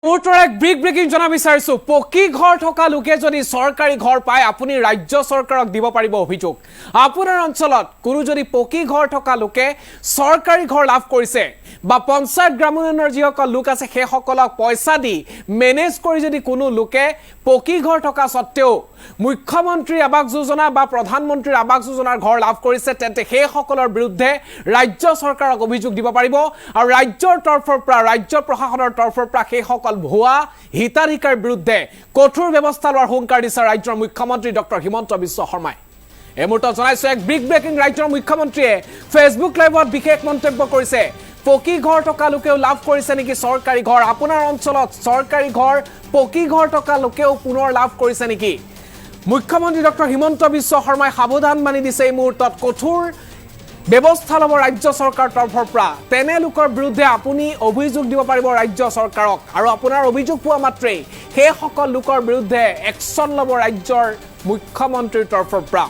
মুহূৰ্তৰ এক ব্ৰেকিং জনা বিচাৰিছো পকী ঘৰ থকা লোকে যদি চৰকাৰী ঘৰ পায় আপুনি ৰাজ্য চৰকাৰক দিব পাৰিব অভিযোগ আপোনাৰ অঞ্চলত কোনো যদি পকী ঘৰ থকা লোকে চৰকাৰী ঘৰ লাভ কৰিছে বা পঞ্চায়ত গ্ৰামোন্নয়নৰ যিসকল লোক আছে সেই সকলক পইচা দি মেনেজ কৰি যদি কোনো লোকে পকী ঘৰ থকা সত্ত্বেও মুখ্যমন্ত্ৰী আৱাস যোজনা বা প্ৰধানমন্ত্ৰীৰ আৱাস যোজনাৰ ঘৰ লাভ কৰিছে তেন্তে সেই সকলৰ বিৰুদ্ধে ৰাজ্য চৰকাৰক অভিযোগ দিব পাৰিব আৰু ৰাজ্যৰ তৰফৰ পৰা ৰাজ্য প্ৰশাসনৰ তৰফৰ পৰা সেই সকল ভুৱা হিতাধিকাৰ বিৰুদ্ধে কঠোৰ ব্যৱস্থা লোৱাৰ হুংকাৰ দিছে ৰাজ্যৰ মুখ্যমন্ত্ৰী ডক্টৰ হিমন্ত বিশ্ব শৰ্মাই এই মুহূৰ্তত জনাইছো এক ব্ৰেকিং ৰাজ্যৰ মুখ্যমন্ত্ৰীয়ে ফেচবুক লাইভত বিশেষ মন্তব্য কৰিছে পকী ঘৰ থকা লোকেও লাভ কৰিছে নেকি চৰকাৰী ঘৰ আপোনাৰ অঞ্চলত চৰকাৰী ঘৰ পকী ঘৰ থকা লোকেও পুনৰ লাভ কৰিছে নেকি মুখ্যমন্ত্ৰী ডক্টৰ হিমন্ত বিশ্ব শৰ্মাই সাৱধান মানি দিছে এই মুহূৰ্তত কঠোৰ ব্যৱস্থা ল'ব ৰাজ্য চৰকাৰৰ তৰফৰ পৰা তেনে লোকৰ বিৰুদ্ধে আপুনি অভিযোগ দিব পাৰিব ৰাজ্য চৰকাৰক আৰু আপোনাৰ অভিযোগ পোৱা মাত্ৰেই সেই সকল লোকৰ বিৰুদ্ধে একশ্যন ল'ব ৰাজ্যৰ মুখ্যমন্ত্ৰীৰ তৰফৰ পৰা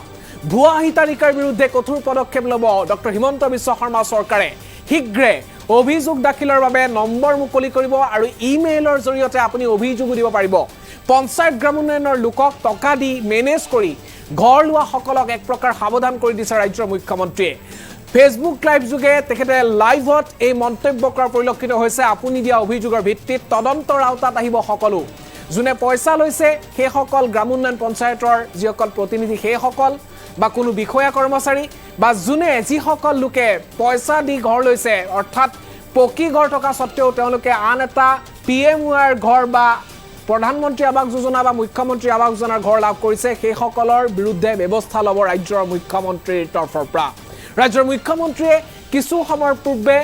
ভুৱা হিতাধিকাৰ বিৰুদ্ধে কঠোৰ পদক্ষেপ ল'ব ডক্টৰ হিমন্ত বিশ্ব শৰ্মা চৰকাৰে শীঘ্ৰে অভিযোগ দাখিলৰ বাবে নম্বৰ মুকলি কৰিব আৰু ইমেইলৰ জৰিয়তে আপুনি অভিযোগ দিব পাৰিব পঞ্চায়ত গ্ৰামোন্নয়নৰ লোকক টকা দি মেনেজ কৰি ঘৰ লোৱা সকলক এক প্ৰকাৰ সাৱধান কৰি দিছে ৰাজ্যৰ মুখ্যমন্ত্ৰীয়ে ফেচবুক লাইভ যোগে তেখেতে লাইভত এই মন্তব্য কৰাৰ পৰিলক্ষিত হৈছে আপুনি দিয়া অভিযোগৰ ভিত্তিত তদন্তৰ আওতাত আহিব সকলো যোনে পইচা লৈছে সেই সকল গ্ৰামোন্নয়ন পঞ্চায়তৰ যিসকল প্ৰতিনিধি সেই সকল বা কোনো বিষয়া কৰ্মচাৰী বা যোনে যিসকল লোকে পইচা দি ঘৰ লৈছে অৰ্থাৎ পকী ঘৰ থকা সত্ত্বেও তেওঁলোকে আন এটা পিএমওআইৰ ঘৰ বা প্ৰধানমন্ত্ৰী আৱাস যোজনা বা মুখ্যমন্ত্ৰী আৱাস যোজনাৰ ঘৰ লাভ কৰিছে সেই সকলৰ বিৰুদ্ধে ব্যৱস্থা ল'ব ৰাজ্যৰ মুখ্যমন্ত্ৰীৰ তৰফৰ পৰা ৰাজ্যৰ মুখ্যমন্ত্ৰীয়ে কিছু সময়ৰ পূৰ্বে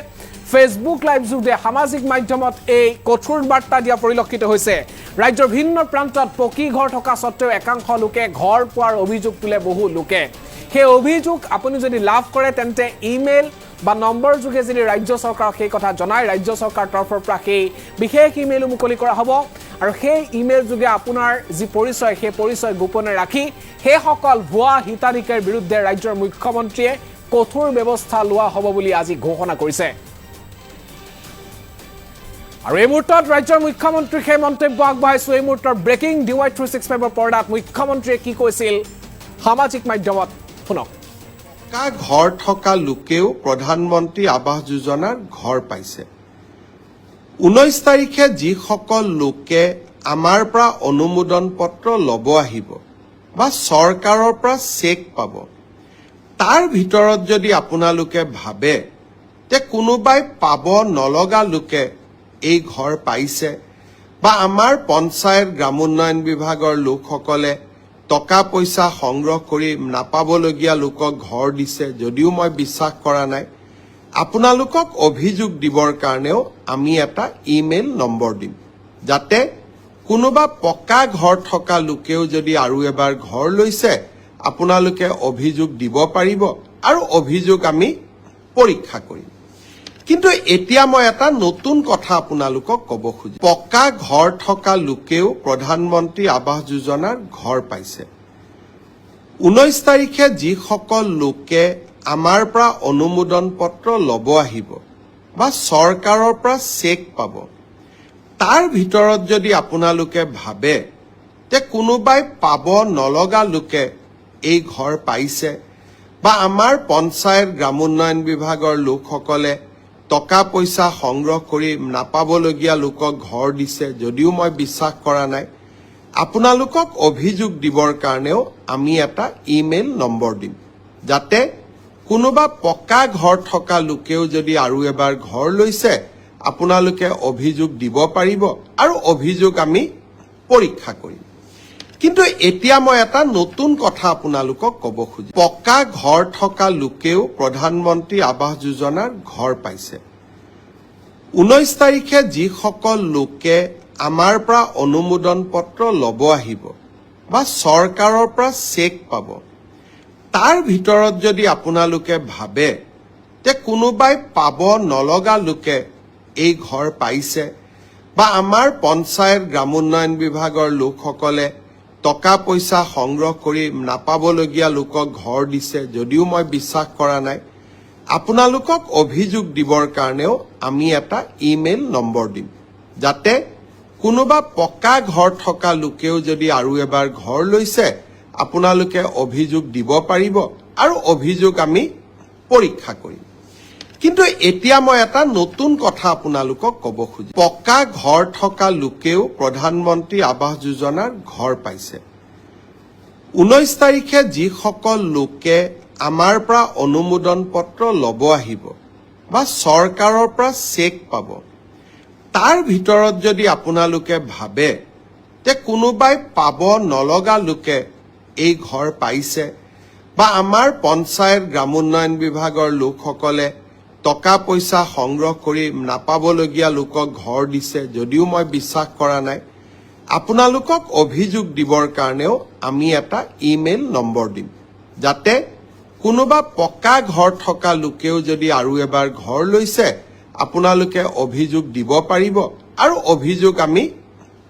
ফেচবুক লাইভ যোগে সামাজিক মাধ্যমত এই কঠোৰ বাৰ্তা দিয়া পৰিলক্ষিত হৈছে ৰাজ্যৰ ভিন্ন প্ৰান্তত পকী ঘৰ থকা সত্ত্বেও একাংশ লোকে ঘৰ পোৱাৰ অভিযোগ তোলে বহু লোকে সেই অভিযোগ আপুনি যদি লাভ কৰে তেন্তে ইমেইল বা নম্বৰ যোগে যদি ৰাজ্য চৰকাৰক সেই কথা জনায় ৰাজ্য চৰকাৰৰ তৰফৰ পৰা সেই বিশেষ ইমেইলো মুকলি কৰা হ'ব আৰু সেই ইমেইল যোগে আপোনাৰ যি পৰিচয় সেই পৰিচয় গোপনে ৰাখি সেই সকল ভুৱা হিতাধিকাৰীৰ বিৰুদ্ধে ৰাজ্যৰ মুখ্যমন্ত্ৰীয়ে কঠোৰ ব্যৱস্থা লোৱা হ'ব বুলি আজি ঘোষণা কৰিছে আৰু এই মুহূৰ্তত ৰাজ্যৰ মুখ্যমন্ত্ৰীৰ সেই মন্তব্য আগবঢ়াইছো এই মুহূৰ্তৰ ব্ৰেকিং DY 365 পৰ্দাত মুখ্যমন্ত্ৰীয়ে কি কৈছিল সামাজিক মাধ্যমত শুনক ঘৰ থকা লোকেও প্ৰধানমন্ত্ৰী আৱাস যোজনাৰ ঘৰ পাইছে 19 তাৰিখে যিসকল লোকে আমাৰ পৰা অনুমোদন পত্ৰ ল'ব আহিব বা চৰকাৰৰ পৰা চেক পাব তাৰ ভিতৰত যদি আপোনালোকে ভাবে যে কোনোবাই পাব নলগা লোকে এই ঘৰ পাইছে বা আমাৰ পঞ্চায়ত গ্ৰামোন্নয়ন বিভাগৰ লোকসকলে টকা পইচা সংগ্ৰহ কৰি নাপাবলগীয়া লোকক ঘৰ দিছে যদিও মই বিশ্বাস কৰা নাই আপোনালোকক অভিযোগ দিবৰ কাৰণেও আমি এটা ইমেইল নম্বৰ দিম যাতে কোনোবা পকা ঘৰ থকা লোকেও যদি আৰু এবাৰ ঘৰ লৈছে আপোনালোকে অভিযোগ দিব পাৰিব আৰু অভিযোগ আমি পৰীক্ষা কৰিম কিন্তু এতিয়া মই এটা নতুন কথা আপোনালোকক ক'ব খুজিছো পকা ঘৰ থকা লোকেও প্ৰধানমন্ত্ৰী আৱাস যোজনাৰ ঘৰ পাইছে 19 তাৰিখে যিসকল লোকে আমাৰ পৰা অনুমোদন পত্ৰ ল'ব আহিব বা চৰকাৰৰ পৰা চেক পাব তাৰ ভিতৰত যদি আপোনালোকে ভাবে যে কোনোবাই পাব নলগা লোকে এই ঘৰ পাইছে বা আমাৰ পঞ্চায়ত গ্ৰামোন্নয়ন বিভাগৰ লোকসকলে টকা পইচা সংগ্ৰহ কৰি নাপাবলগীয়া লোকক ঘৰ দিছে যদিও মই বিশ্বাস কৰা নাই আপোনালোকক অভিযোগ দিবৰ কাৰণেও আমি এটা ইমেইল নম্বৰ দিম যাতে কোনোবা পকা ঘৰ থকা লোকেও যদি আৰু এবাৰ ঘৰ লৈছে আপোনালোকে অভিযোগ দিব পাৰিব আৰু অভিযোগ আমি পৰীক্ষা কৰিম কিন্তু এতিয়া মই এটা নতুন কথা আপোনালোকক ক'ব খুজিছো পকা ঘৰ থকা লোকেও প্ৰধানমন্ত্ৰী আৱাস যোজনাৰ ঘৰ পাইছে 19 তাৰিখে যিসকল লোকে আমাৰ পৰা অনুমোদন পত্ৰ ল'ব আহিব বা চৰকাৰৰ পৰা চেক পাব তাৰ ভিতৰত যদি আপোনালোকে ভাবে যে কোনোবাই পাব নলগা লোকে এই ঘৰ পাইছে বা আমাৰ পঞ্চায়ত গ্ৰামোন্নয়ন বিভাগৰ লোকসকলে টকা পইচা সংগ্ৰহ কৰি নাপাবলগীয়া লোকক ঘৰ দিছে যদিও মই বিশ্বাস কৰা নাই আপোনালোকক অভিযোগ দিবৰ কাৰণেও আমি এটা ইমেইল নম্বৰ দিম যাতে কোনোবা পকা ঘৰ থকা লোকেও যদি আৰু এবাৰ ঘৰ লৈছে আপোনালোকে অভিযোগ দিব পাৰিব আৰু অভিযোগ আমি পৰীক্ষা কৰিম কিন্তু এতিয়া মই এটা নতুন কথা আপোনালোকক ক'ব খুজিম পকা ঘৰ থকা লোকেও প্ৰধানমন্ত্ৰী আৱাস যোজনাৰ ঘৰ পাইছে 19 তাৰিখে যিসকল লোকে আমাৰ পৰা অনুমোদন পত্ৰ ল'ব আহিব বা চৰকাৰৰ পৰা চেক পাব তাৰ ভিতৰত যদি আপোনালোকে ভাবে যে কোনোবাই পাব নলগা লোকে এই ঘৰ পাইছে বা আমাৰ পঞ্চায়ত গ্ৰামোন্নয়ন বিভাগৰ লোকসকলে টকা পইচা সংগ্ৰহ কৰি নাপাবলগীয়া লোকক ঘৰ দিছে যদিও মই বিশ্বাস কৰা নাই আপোনালোকক অভিযোগ দিবৰ কাৰণেও আমি এটা ইমেইল নম্বৰ দিম যাতে কোনোবা পকা ঘৰ থকা লোকেও যদি আৰু এবাৰ ঘৰ লৈছে আপোনালোকে অভিযোগ দিব পাৰিব আৰু অভিযোগ আমি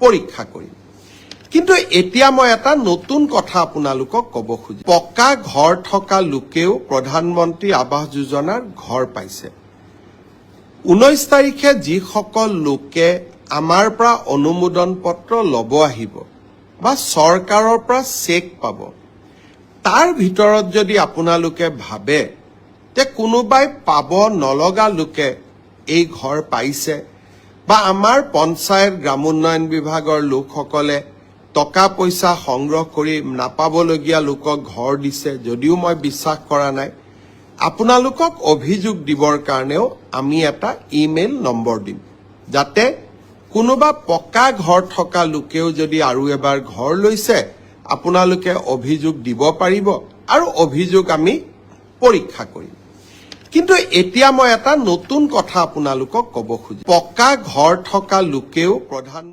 পৰীক্ষা কৰিম কিন্তু এতিয়া মই এটা নতুন কথা আপোনালোকক ক'ব খুজিম পকা ঘৰ থকা লোকেও প্ৰধানমন্ত্ৰী আৱাস যোজনাৰ ঘৰ পাইছে 19 তাৰিখে যিসকল লোকে আমাৰ পৰা অনুমোদন পত্ৰ ল'ব আহিব বা চৰকাৰৰ পৰা চেক পাব তাৰ ভিতৰত যদি আপোনালোকে ভাবে যে কোনোবাই পাব নলগা লোকে এই ঘৰ পাইছে বা আমাৰ পঞ্চায়ত গ্ৰামোন্নয়ন বিভাগৰ লোকসকলে টকা পইচা সংগ্ৰহ কৰি নাপাবলগীয়া লোকক ঘৰ দিছে যদিও মই বিশ্বাস কৰা নাই আপোনালোকক অভিযোগ দিবৰ কাৰণেও আমি এটা ইমেইল নম্বৰ দিম যাতে কোনোবা পকা ঘৰ থকা লোকেও যদি আৰু এবাৰ ঘৰ লৈছে আপোনালোকে অভিযোগ দিব পাৰিব আৰু অভিযোগ আমি পৰীক্ষা কৰিম কিন্তু এতিয়া মই এটা নতুন কথা আপোনালোকক ক'ব খুজিম পকা ঘৰ থকা লোকেও প্ৰধান